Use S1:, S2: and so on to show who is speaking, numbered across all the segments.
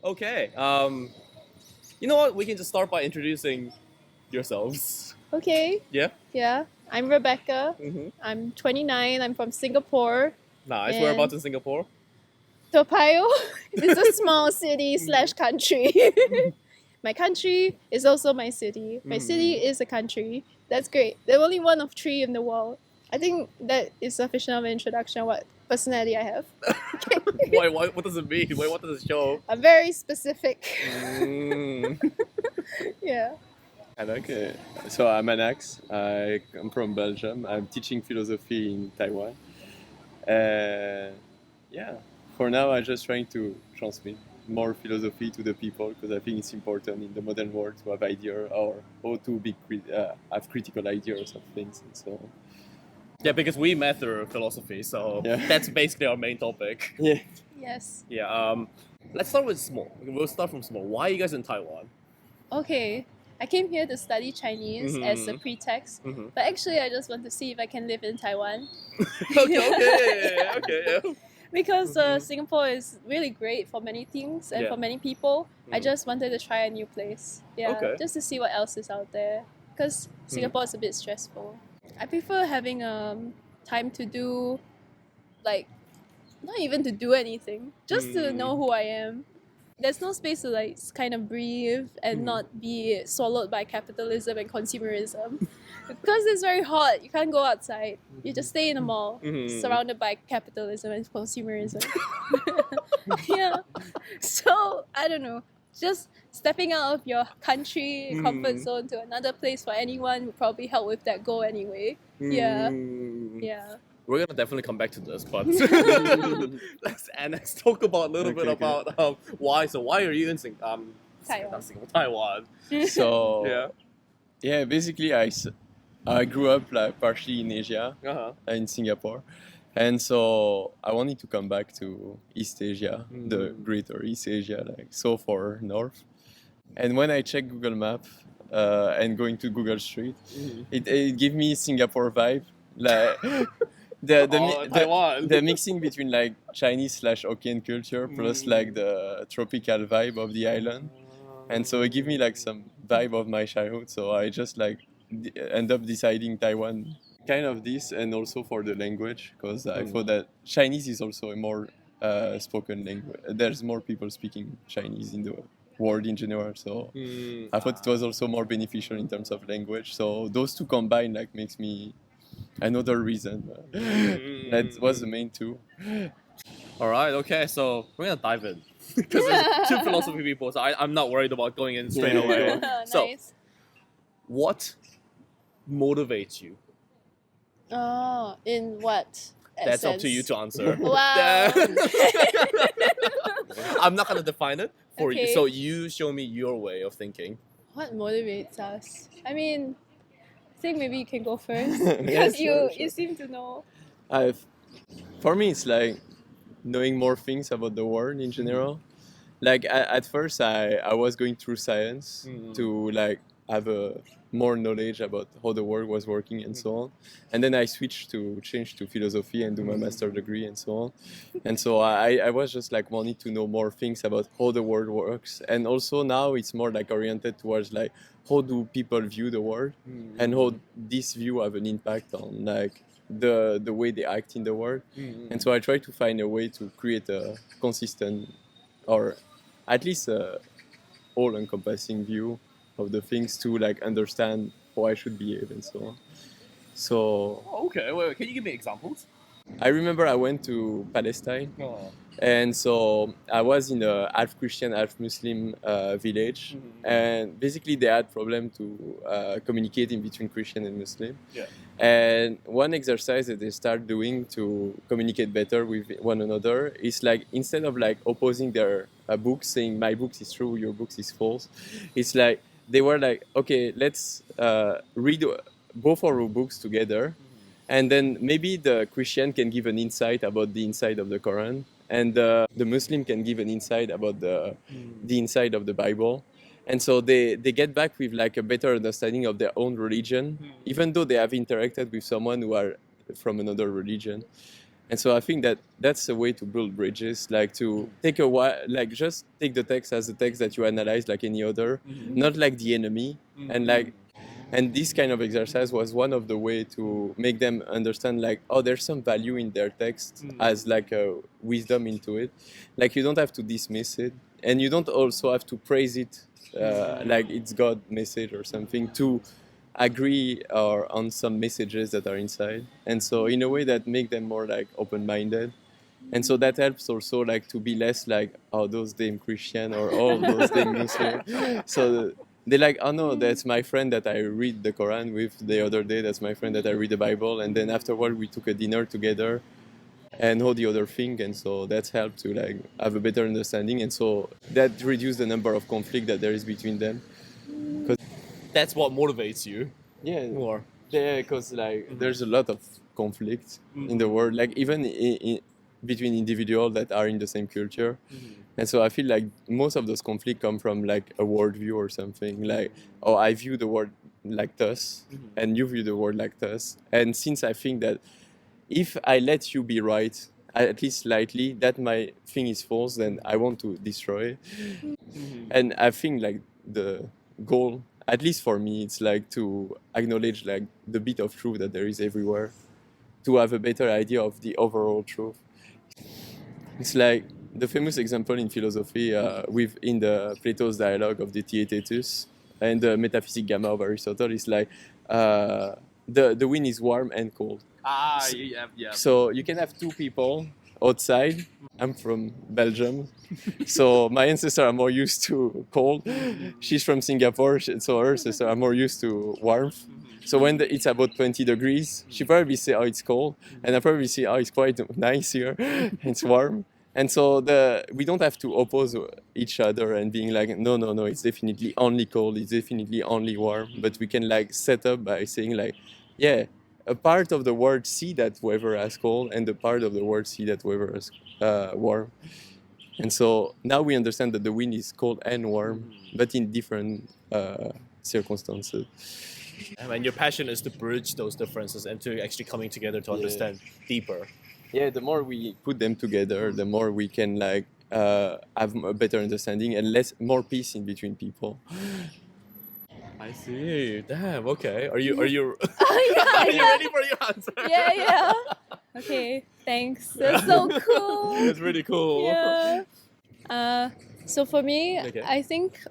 S1: Okay. You know what? We can just start by introducing yourselves.
S2: Okay.
S1: Yeah.
S2: Yeah. I'm Rebecca.
S1: Mm-hmm.
S2: I'm 29. I'm from Singapore.
S1: Nice.
S2: And
S1: Whereabouts in Singapore?
S2: Toa Payoh is a small city / country. My country is also my city. My city is a country. That's great. They're only one of 3 in the world. I think that is sufficient of an introduction of what personality I have.
S1: Why? What does it mean? What does it show?
S2: I'm very specific. Yeah.
S3: Okay, so I'm Anax. I'm from Belgium. I'm teaching philosophy in Taiwan. Yeah, for now I'm just trying to transmit more philosophy to the people because I think it's important in the modern world to have ideas or how to have critical ideas of things and so on.
S1: Yeah, because we met through philosophy, so
S3: Yeah.
S1: that's basically our main topic.
S3: Yeah.
S2: Yes.
S1: Yeah. Let's start with small. We'll start from small. Why are you guys in Taiwan?
S2: Okay. I came here to study Chinese as a pretext, but actually I just want to see if I can live in Taiwan.
S1: Okay.
S2: Because Singapore is really great for many things and for many people. I just wanted to try a new place. Yeah,
S1: Okay.
S2: just to see what else is out there. Because Singapore is a bit stressful. I prefer having time to do, like, not even to do anything, just to know who I am. There's no space to like kind of breathe and not be swallowed by capitalism and consumerism. Because it's very hot, you can't go outside. You just stay in a mall, surrounded by capitalism and consumerism. Yeah. So I don't know. Just stepping out of your country comfort zone to another place for anyone would probably help with that goal anyway. Yeah. Yeah.
S1: We're gonna definitely come back to this, but let's talk about a little bit about why. So why are you in
S2: Taiwan.
S1: Taiwan?
S3: So yeah, basically I grew up like partially in Asia, in Singapore, and so I wanted to come back to East Asia, the greater East Asia, like so far north. And when I check Google Map and going to Google Street, it gave me Singapore vibe, like
S1: Taiwan.
S3: the mixing between like Chinese / Hokkien culture plus like the tropical vibe of the island, and so it gave me like some vibe of my childhood. So I just like end up deciding Taiwan, kind of this, and also for the language because I thought that Chinese is also a more spoken language. There's more people speaking Chinese in the world in general, so I thought it was also more beneficial in terms of language. So those two combined like makes me another reason. That was the main two.
S1: All right. Okay. So we're gonna dive in because there's 2 philosophy people, so I'm not worried about going in straight away. So
S2: Nice.
S1: what motivates you?
S2: Oh, in what?
S1: That's up to
S2: essence?
S1: you to answer.
S2: Wow.
S1: I'm not gonna define it for you.
S2: Okay.
S1: So you show me your way of thinking.
S2: What motivates us? I mean, I think maybe you can go first because
S3: sure.
S2: you seem to know.
S3: For me, it's like knowing more things about the world in general. Like at first, I was going through science to like have a more knowledge about how the world was working and so on. And then I switched to change to philosophy and do my master's degree and so on. And so I was just like wanting to know more things about how the world works. And also now it's more like oriented towards like how do people view the world and how this view have an impact on like the way they act in the world. And so I try to find a way to create a consistent or at least a all-encompassing view of the things to like understand how I should behave and so on. So
S1: Okay. Wait. Can you give me examples?
S3: I remember I went to Palestine,
S1: Oh.
S3: and so I was in a half Christian, half Muslim village, and basically they had problem to communicating between Christian and Muslim.
S1: Yeah.
S3: And one exercise that they start doing to communicate better with one another is like instead of like opposing their books, saying my books is true, your books is false, it's like they were like, okay, let's read both our books together, and then maybe the Christian can give an insight about the inside of the Quran, and the Muslim can give an insight about the inside of the Bible. And so they get back with like a better understanding of their own religion, even though they have interacted with someone who are from another religion. And so I think that that's a way to build bridges, like to take a while, like just take the text as a text that you analyze like any other, not like the enemy. And like, and this kind of exercise was one of the way to make them understand like, oh, there's some value in their text as like a wisdom into it. Like you don't have to dismiss it, and you don't also have to praise it like it's God message or something to agree or on some messages that are inside. And so in a way that make them more like open-minded. And so that helps also like to be less like, oh, those damn Christian or oh, those damn Muslim. So they're like, oh no, that's my friend that I read the Quran with the other day. That's my friend that I read the Bible. And then afterward, we took a dinner together and all the other thing. And so that's helped to like have a better understanding. And so that reduced the number of conflict that there is between them.
S1: That's what motivates you
S3: Yeah,
S1: more.
S3: yeah, because like there's a lot of conflict in the world, like even between individuals that are in the same culture. And so I feel like most of those conflicts come from like a worldview or something. Like, oh, I view the world like this, and you view the world like this. And since I think that if I let you be right, at least slightly, that my thing is false, then I want to destroy it. And I think like the goal, at least for me, it's like to acknowledge like the bit of truth that there is everywhere, to have a better idea of the overall truth. It's like the famous example in philosophy in the Plato's dialogue of the Theaetetus and the Metaphysic Gamma of Aristotle is like the wind is warm and cold.
S1: Yeah.
S3: So you can have two people outside. I'm from Belgium, so my ancestors are more used to cold. She's from Singapore, so her ancestors are more used to warmth. So when it's about 20 degrees, she probably say, oh, it's cold. And I probably say, oh, it's quite nice here. It's warm. And so we don't have to oppose each other and being like, no, it's definitely only cold. It's definitely only warm. But we can like set up by saying like, yeah, a part of the world see that weather as cold and the part of the world see that weather as warm. And so now we understand that the wind is cold and warm, but in different circumstances.
S1: And your passion is to bridge those differences and to actually coming together to understand deeper.
S3: Yeah, the more we put them together, the more we can like have a better understanding and more peace in between people.
S1: I see. Damn. Okay. Are you
S2: yeah,
S1: are you
S2: yeah.
S1: ready for your answer?
S2: Yeah. Okay, thanks. That's so cool.
S1: It's really cool.
S2: Yeah. So for me,
S1: Okay.
S2: I think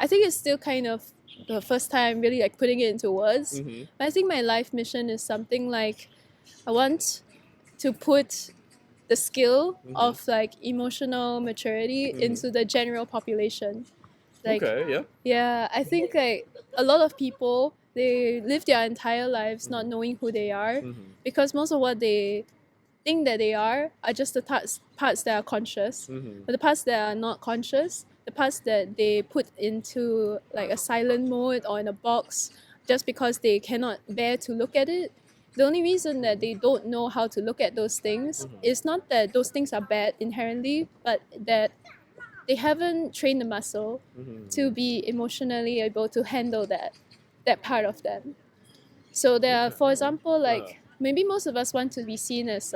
S2: it's still kind of the first time really like putting it into words. But I think my life mission is something like I want to put the skill of like emotional maturity into the general population. Like,
S1: Okay. Yeah.
S2: yeah, I think like a lot of people they live their entire lives not knowing who they are because most of what they think that they are just the parts that are conscious. But the parts that are not conscious, the parts that they put into like a silent mode or in a box just because they cannot bear to look at it. The only reason that they don't know how to look at those things is not that those things are bad inherently, but that they haven't trained the muscle to be emotionally able to handle that part of them. So there are, for example, like maybe most of us want to be seen as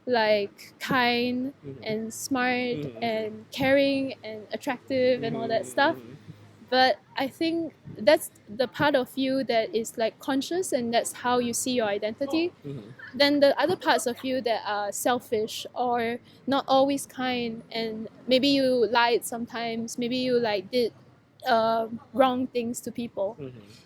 S2: like kind and smart and caring and attractive and all that stuff. But I think that's the part of you that is like conscious and that's how you see your identity. Then the other parts of you that are selfish or not always kind and maybe you lied sometimes, maybe you like did wrong things to people.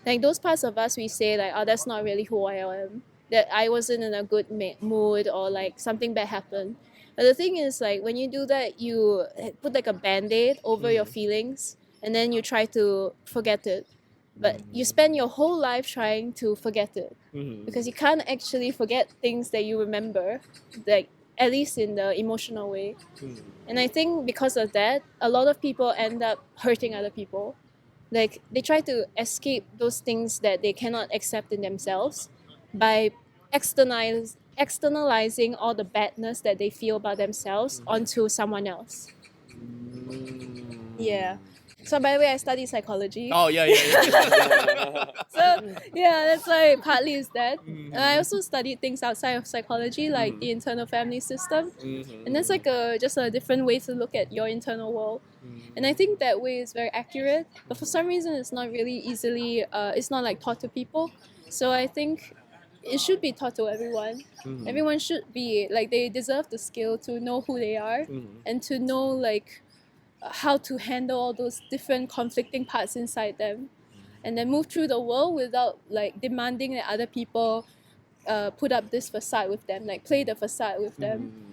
S2: Like those parts of us we say like, oh, that's not really who I am, that I wasn't in a good mood or like something bad happened. But the thing is like when you do that, you put like a band-aid over your feelings and then you try to forget it. But you spend your whole life trying to forget it because you can't actually forget things that you remember, like at least in the emotional way. And I think because of that, a lot of people end up hurting other people. Like they try to escape those things that they cannot accept in themselves by externalizing all the badness that they feel about themselves onto someone else. Yeah. So by the way, I study psychology.
S1: Oh yeah.
S2: So yeah, that's why partly is that. And I also studied things outside of psychology, like the internal family system, and that's like just a different way to look at your internal world. And I think that way is very accurate, but for some reason it's not really easily. It's not like taught to people. So I think it should be taught to everyone. Everyone should be like they deserve the skill to know who they are and to know like how to handle all those different conflicting parts inside them, and then move through the world without like demanding that other people put up this facade with them, like play the facade with them.